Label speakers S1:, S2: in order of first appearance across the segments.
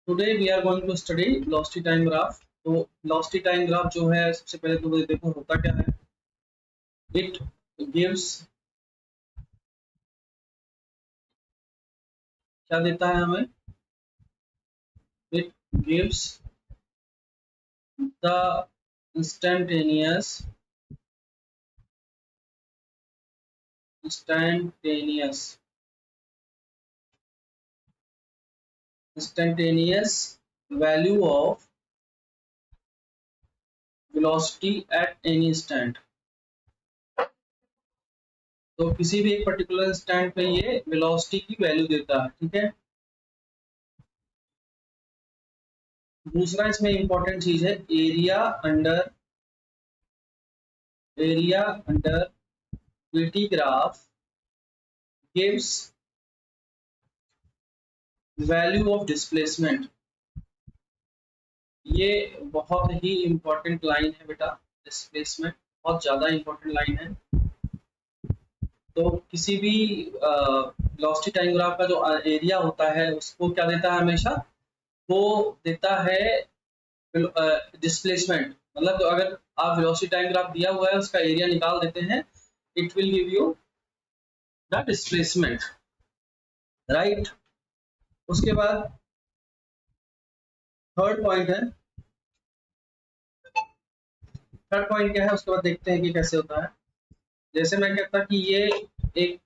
S1: Today we are going to study velocity time graph. तो velocity time graph जो है सबसे पहले तो देखो होता क्या है। इट गिव्स, क्या देता है हमें, it gives the instantaneous value of velocity at any instant। तो किसी भी एक पर्टिकुलर इंस्टेंट पे ये वेलोसिटी की वैल्यू देता है, ठीक है। दूसरा इसमें इंपॉर्टेंट चीज है area under VT graph gives value of displacement. ये बहुत ही इंपॉर्टेंट लाइन है बेटा, डिस्प्लेसमेंट बहुत ज्यादा इंपॉर्टेंट लाइन है। तो किसी भी वेलोसिटी टाइम ग्राफ का जो एरिया होता है उसको क्या देता है हमेशा, वो देता है डिस्प्लेसमेंट। मतलब तो अगर आप वेलोसिटी टाइम ग्राफ दिया हुआ है उसका एरिया निकाल देते हैं, it will give you the displacement, right. उसके बाद थर्ड पॉइंट क्या है, उसके बाद देखते हैं कि कैसे होता है। जैसे मैं कहता कि ये एक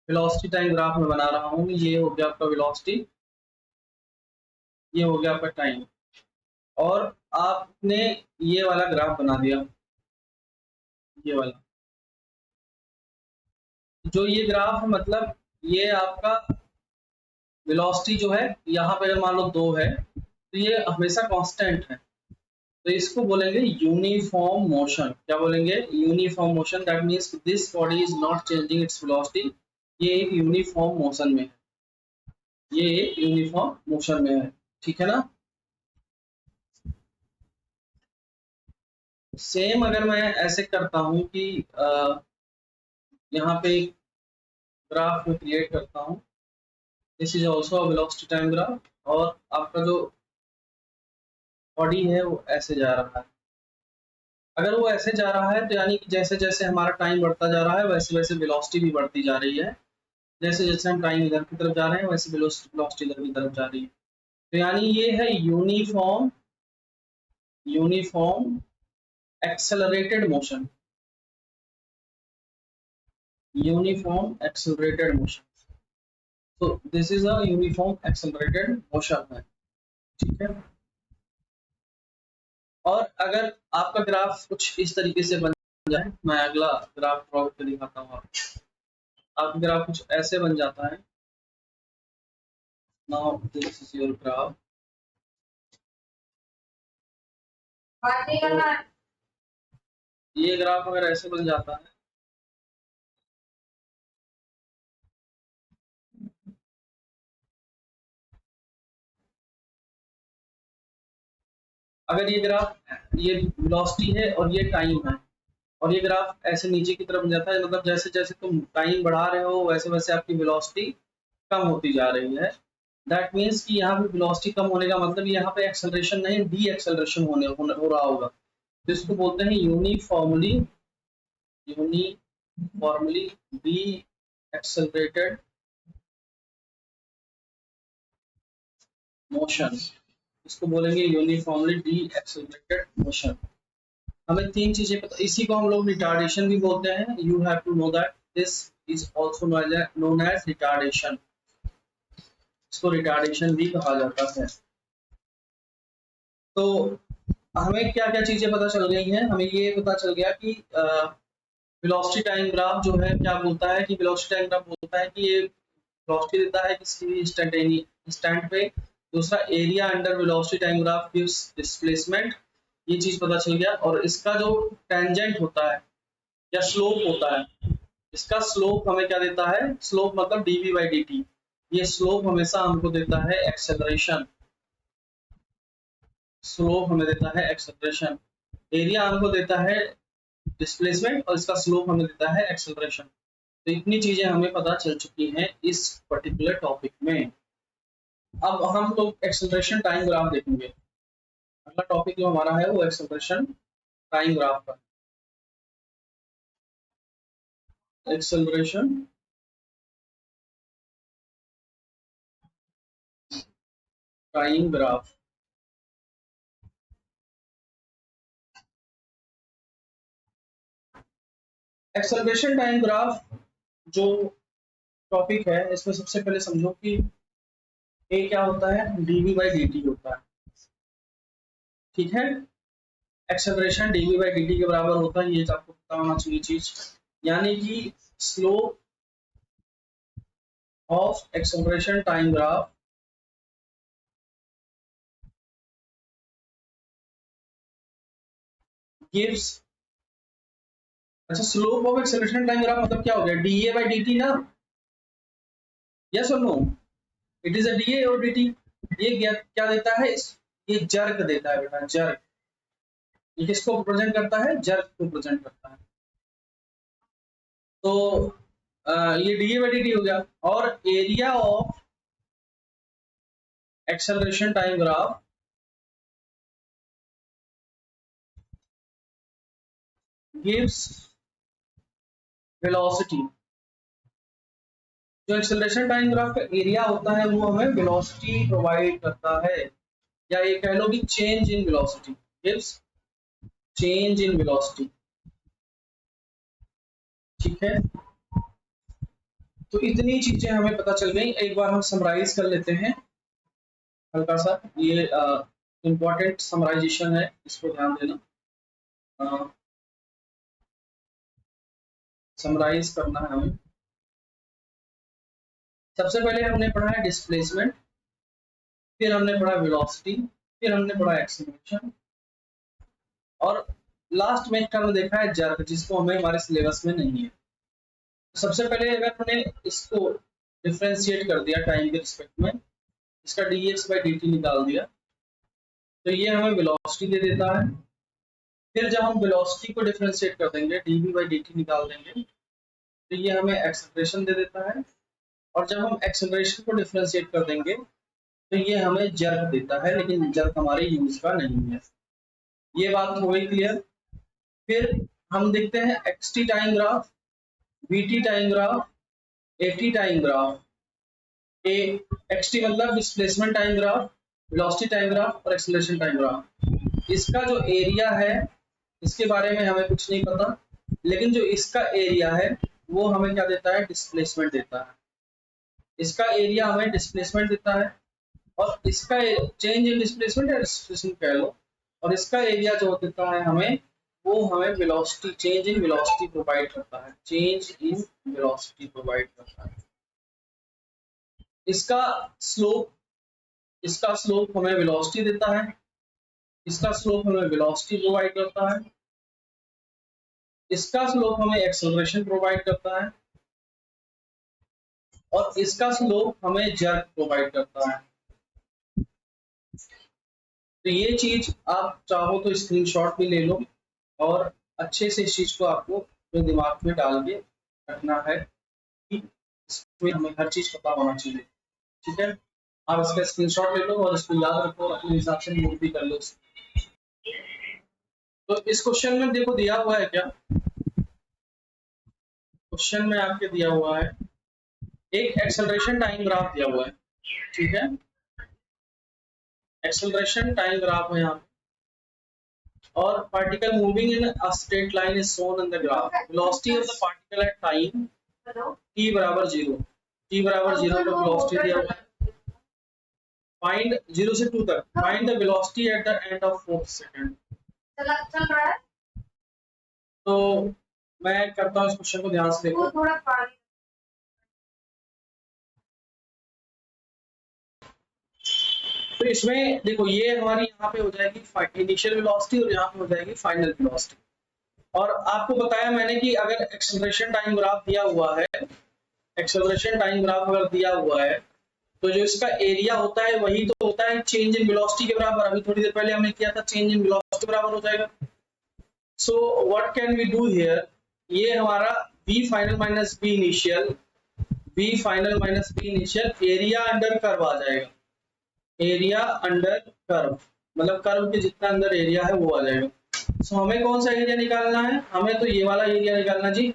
S1: वेलोसिटी टाइम ग्राफ में बना रहा हूँ, ये हो गया आपका वेलोसिटी, ये हो गया आपका टाइम, और आपने ये वाला ग्राफ बना दिया, ये वाला जो ये ग्राफ है, मतलब ये आपका वेलोसिटी जो है यहाँ पे अगर मान लो 2 है तो ये हमेशा कांस्टेंट है, तो इसको बोलेंगे यूनिफॉर्म मोशन। क्या बोलेंगे? Uniform motion. That means this body is not changing its velocity. ये एक यूनिफॉर्म मोशन में है, ये एक यूनिफॉर्म मोशन में है, ठीक है ना। सेम अगर मैं ऐसे करता हूं कि यहाँ पे ग्राफ में क्रिएट करता हूँ, this is also velocity time graph, और आपका जो बॉडी है वो ऐसे जा रहा है। अगर वो ऐसे जा रहा है तो यानी कि जैसे जैसे हमारा टाइम बढ़ता जा रहा है वैसे वैसे वेलोसिटी भी बढ़ती जा रही है। जैसे जैसे हम टाइम इधर की तरफ जा रहे हैं वैसे वेलोसिटी इधर की तरफ जा रही है। तो यानी ये है uniform accelerated motion, uniform accelerated motion. तो this is a uniform accelerated motion है, ठीक है। और अगर आपका ग्राफ कुछ इस तरीके से बन जाए, मैं अगला ग्राफ ड्रॉ करके दिखाता हूँ आपका ग्राफ कुछ ऐसे बन जाता है। Now this is your graph. तो ये ग्राफ अगर ऐसे बन जाता है, अगर ये ग्राफ, ये वेलोसिटी है और ये टाइम है, और ये ग्राफ ऐसे नीचे की तरफ जाता है, मतलब जैसे जैसे तुम टाइम बढ़ा रहे हो वैसे वैसे आपकी वेलोसिटी कम होती जा रही है। दैट मीन्स कि यहाँ पे वेलोसिटी कम होने का मतलब यहाँ पे एक्सेलरेशन नहीं, डी एक्सेलरेशन हो रहा होगा। तो इसको बोलते हैं यूनिफॉर्मली डी एक्सेलरेटेड मोशन। इसको बोलेंगे यूनिफॉर्मली डी एक्सेलरेटेड मोशन। हमें 3 चीजें पता, इसी को हम लोग रिटार्डेशन भी बोलते हैं। You have to know that this is also known as retardation. इसको रिटार्डेशन भी कहा जाता है। तो हमें क्या क्या चीजें पता चल गई हैं। हमें ये पता चल गया कि वेलोसिटी टाइम ग्राफ जो है क्या बोलता है, कि वेलोसिटी टाइम ग्राफ बोलता है कि ये वेलोसिटी देता है किसी भी इंस्टेंट पे। दूसरा, area under velocity time graph gives displacement, ये चीज पता चल गया। और इसका जो टेंजेंट होता है या स्लोप होता है, इसका स्लोप हमें क्या देता है, स्लोप मतलब dv/dt। ये स्लोप हमेशा हमको देता है एक्सेलरेशन, स्लोप हमें देता है एक्सेलरेशन। एरिया हमको देता है डिस्प्लेसमेंट और इसका स्लोप हमें देता है एक्सेलरेशन। तो इतनी चीजें हमें पता चल चुकी हैं इस पर्टिकुलर टॉपिक में। अब हम लोग एक्सेलरेशन टाइम ग्राफ देखेंगे। अगला टॉपिक जो हमारा है वो एक्सेलरेशन टाइम ग्राफ का। Acceleration time graph. Acceleration time graph जो टॉपिक है, इसमें सबसे पहले समझो कि ए क्या होता है, dv बाई dt होता है। ठीक है, एक्सेलरेशन dv बाई dt के बराबर होता है, ये आपको पता होना चाहिए चीज। यानी कि slope of acceleration time graph gives, अच्छा slope of acceleration time graph मतलब क्या हो गया, dA बाई dt ना, यस और no, it is a dA और dt। ये क्या देता है, ये जर्क देता है बेटा, जर्क। ये किसको रिप्रेजेंट करता है, जर्क को रिप्रेजेंट करता है। तो ये dA बाई dt हो गया। और area of acceleration time graph gives velocity. जो एक्सेलरेशन टाइम ग्राफ का एरिया होता है वो हमें वेलोसिटी प्रोवाइड करता है, या ये कह लो कि change in velocity, gives change in velocity. ठीक है, तो इतनी चीजें हमें पता चल गई। एक बार हम समराइज कर लेते हैं हल्का सा, ये इंपॉर्टेंट समराइजेशन है, इसको ध्यान देना। समराइज करना है हमें। सबसे पहले हमने पढ़ा है डिस्प्लेसमेंट, फिर हमने पढ़ा वेलोसिटी, फिर हमने पढ़ा एक्सेलरेशन, और लास्ट में हमने देखा है जर्क, जिसको हमें हमारे सिलेबस में नहीं है। सबसे पहले अगर हमने इसको डिफरेंशिएट कर दिया टाइम के रिस्पेक्ट में, इसका dx बाई dt निकाल दिया, तो ये हमें वेलोसिटी दे देता है। फिर जब हम वेलोसिटी को डिफरेंशिएट कर देंगे, dv बाई dt निकाल देंगे, तो ये हमें एक्सेलरेशन दे देता है। और जब हम एक्सेलरेशन को डिफरेंशिएट कर देंगे तो ये हमें जर्क देता है, लेकिन जर्क हमारे यूज का नहीं है। ये बात हो गई क्लियर। फिर हम देखते हैं xt time graph, vt time graph, at time graph. xt मतलब displacement time graph, velocity time graph और एक्सेलरेशन टाइम ग्राफ। इसका जो एरिया है इसके बारे में हमें कुछ नहीं पता, लेकिन जो इसका एरिया है वो हमें क्या देता है, डिस्प्लेसमेंट देता है। इसका एरिया हमें डिस्प्लेसमेंट देता है, और इसका चेंज इन डिस्प्लेसमेंट या डिस्प्लेसमेंट कह लो, और इसका एरिया जो देता है हमें, वो हमें velocity, change in velocity provide करता है, चेंज इन वेलोसिटी प्रोवाइड करता है। इसका स्लोप, इसका स्लोप हमें वेलोसिटी देता है, इसका स्लोप हमें वेलोसिटी प्रोवाइड करता है, इसका स्लोप हमें एक्सेलरेशन प्रोवाइड करता है, और इसका स्लोप हमें जर्क प्रोवाइड करता है। तो ये चीज आप चाहो तो स्क्रीनशॉट भी ले लो, और अच्छे से इस चीज को आपको अपने दिमाग में डाल के रखना है कि इसमें हमें हर चीज पता होना चाहिए। ठीक है, आप इसका स्क्रीनशॉट ले लो और इसको याद रखो, अपने हिसाब से नोट भी कर लो। तो इस क्वेश्चन में देखो दिया हुआ है क्या, क्वेश्चन में आपके दिया हुआ है एक एक्सेलरेशन टाइम ग्राफ दिया हुआ है। ठीक है, एक्सेलरेशन टाइम ग्राफ है यहाँ, और particle moving in a straight line is shown in the graph. Velocity of the particle at time t बराबर 0, t बराबर 0 पर velocity दिया हुआ है। Find 0 से 2 तक, find the velocity at the end of 4th second। चल रहा है। तो मैं करता हूँ इस क्वेश्चन को, ध्यान से देखो। तो इसमें देखो ये हमारी यहाँ पे हो जाएगी इनिशियल वेलोसिटी, और यहाँ पे हो जाएगी फाइनल वेलोसिटी। और आपको बताया मैंने कि अगर एक्सेलरेशन टाइम ग्राफ दिया हुआ है, एक्सेलरेशन टाइम ग्राफ अगर दिया हुआ है, तो जो इसका एरिया होता है वही तो होता है चेंज इन वेलोसिटी के बराबर। अभी थोड़ी देर पहले हमने किया था, चेंज इन वेलोसिटी बराबर हो जाएगा। So what can we do here, ये हमारा v final minus v initial, v final minus v initial area under curve आ जाएगा। एरिया अंडर कर्व, मतलब कर्व के जितना अंदर एरिया है वो आ जाएगा। सो हमें कौन सा एरिया निकालना है? हमें तो ये वाला एरिया निकालना जी,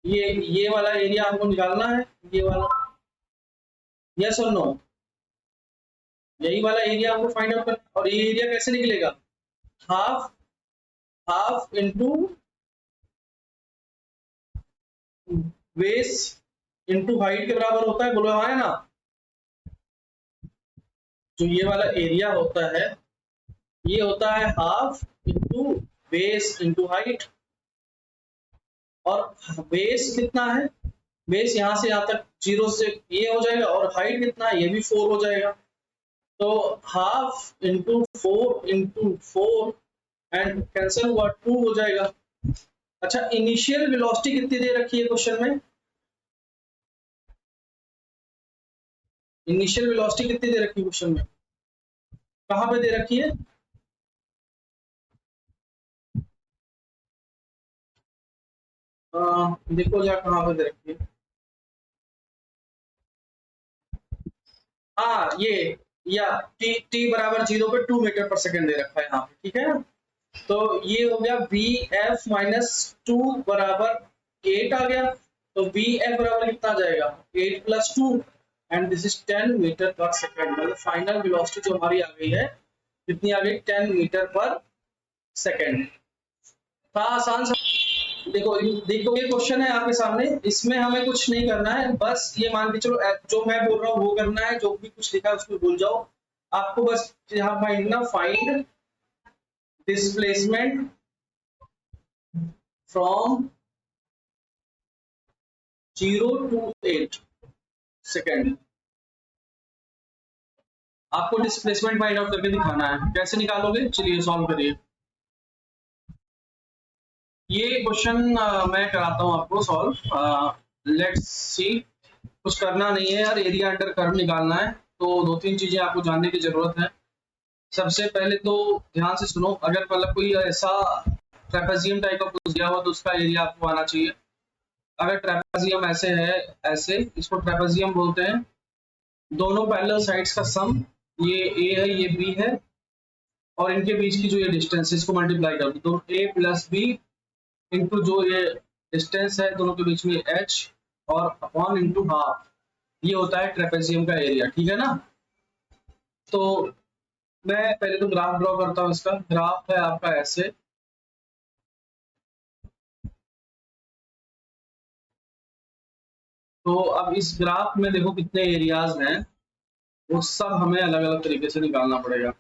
S1: ये वाला एरिया हमको निकालना है, ये वाला। यस और नो? यही वाला एरिया हमको फाइंड आउट करना। और ये एरिया कैसे निकलेगा? Half half into base into height के बराबर होता है, बोलो हाँ है ना? जो ये वाला एरिया होता है ये होता है half into base into height. और बेस कितना है? बेस यहाँ से यहाँ तक 0 से ये हो जाएगा, और हाइट कितना है? ये भी 4 हो जाएगा। तो half into 4 into 4 and cancel हुआ 2 हो जाएगा। अच्छा, इनिशियल वेलोसिटी कितनी दे रखी है क्वेश्चन में? इनिशियल वेलोसिटी कितनी दे रखी है क्वेश्चन में? कहाँ पे दे रखी है? देखो जा कहाँ पे दे रखी है। हाँ ये, या टी बराबर 0 पे 2 मीटर पर सेकंड दे रखा है यहाँ पे, ठीक है ना? तो ये हो गया बी एफ माइनस 2 बराबर 8 आ गया। तो बी एफ बराबर कितना आ जाएगा? 8 plus 2 and this is 10 metre per second. मतलब फाइनल वेलोसिटी जो हमारी आ गई है कितनी आ गई? 10 मीटर पर सेकंड। था आसान सा। देखो देखो ये क्वेश्चन है आपके सामने, इसमें हमें कुछ नहीं करना है, बस ये मान के चलो जो मैं बोल रहा हूँ वो करना है, जो भी कुछ लिखा है उसको भूल जाओ। आपको बस यहाँ फाइंड ना, find displacement from 0 to 8 second. आपको डिस्प्लेसमेंट फाइंड आउट करके दिखाना है। कैसे निकालोगे? चलिए सॉल्व करिए। ये क्वेश्चन मैं कराता हूँ आपको सॉल्व। Let's see. कुछ करना नहीं है यार, एरिया अंडर कर्व निकालना है। तो दो तीन चीजें आपको जानने की जरूरत है। सबसे पहले तो ध्यान से सुनो, अगर मतलब कोई ऐसा ट्रेपेजियम टाइप का कुछ दिया हुआ तो उसका एरिया आपको आना चाहिए। अगर ट्रेपेजियम ऐसे है, ऐसे इसको ट्रेपेजियम बोलते हैं। दोनों पैरेलल साइड्स का सम, ये ए है ये बी है, और इनके बीच की जो ये डिस्टेंस है इसको मल्टीप्लाई कर दो, तो ए प्लस बी इंटू जो ये डिस्टेंस है दोनों के बीच में एच, और अपॉन इंटू हाफ, ये होता है ट्रेपेजियम का एरिया, ठीक है ना? तो मैं पहले तो ग्राफ ड्रॉ करता हूँ। इसका ग्राफ है आपका ऐसे। तो अब इस ग्राफ में देखो कितने एरियाज हैं, वो सब हमें अलग अलग तरीके से निकालना पड़ेगा।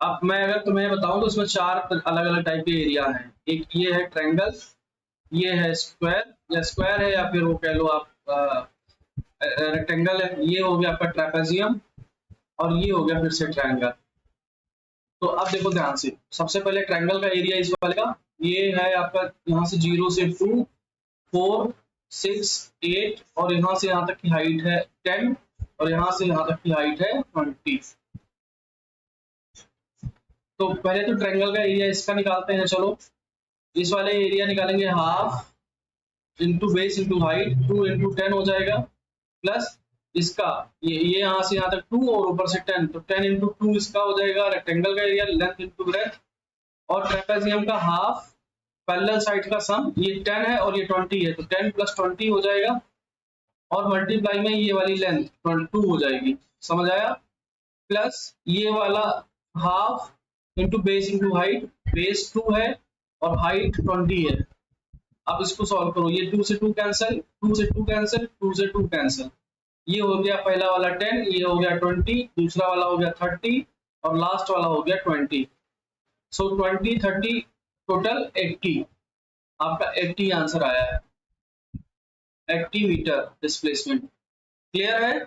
S1: अब मैं अगर तुम्हें बताऊं तो इसमें 4 अलग अलग टाइप के एरिया हैं। एक ये है ट्रायंगल, ये है स्क्वायर, या स्क्वायर है या फिर वो कह लो आप रेक्टेंगल है, ये हो गया आपका ट्रेपेजियम, और ये हो गया फिर से ट्रायंगल। तो अब देखो ध्यान से, सबसे पहले ट्रायंगल का एरिया इस वाले का, ये है आपका यहाँ से 0 से 2 4 6 8, और यहाँ से यहाँ तक की हाइट है 10, और यहाँ से यहाँ तक की हाइट है 20। तो पहले तो ट्रायंगल का एरिया इसका निकालते हैं। चलो इस वाले एरिया निकालेंगे, half into base into height, 2 into 10 हो जाएगा, प्लस इसका ये यहाँ से यहाँ तक 2 और ऊपर से 10, तो 10 इंटू 2 इसका हो जाएगा रेक्टेंगल का एरिया, लेंथ इंटू ब्रेथ। और ट्रेपेजियम का हाफ पैरेलल साइड का सम, ये 10 है और ये 20 है, तो 10 प्लस 20 हो जाएगा, और मल्टीप्लाई में ये वाली लेंथ 2 हो जाएगी। समझ आया? प्लस ये वाला half into base into height, base 2 है और हाइट 20 है। अब इसको सॉल्व करो, ये 2 से 2 कैंसिल, 2 से 2 कैंसिल, 2 से 2 कैंसिल। ये हो गया पहला वाला 10, ये हो गया 20, दूसरा वाला हो गया 30, और लास्ट वाला हो गया 20। सो 20 30 टोटल 80। आपका 80 आंसर आया है, 80 मीटर डिस्प्लेसमेंट। क्लियर है?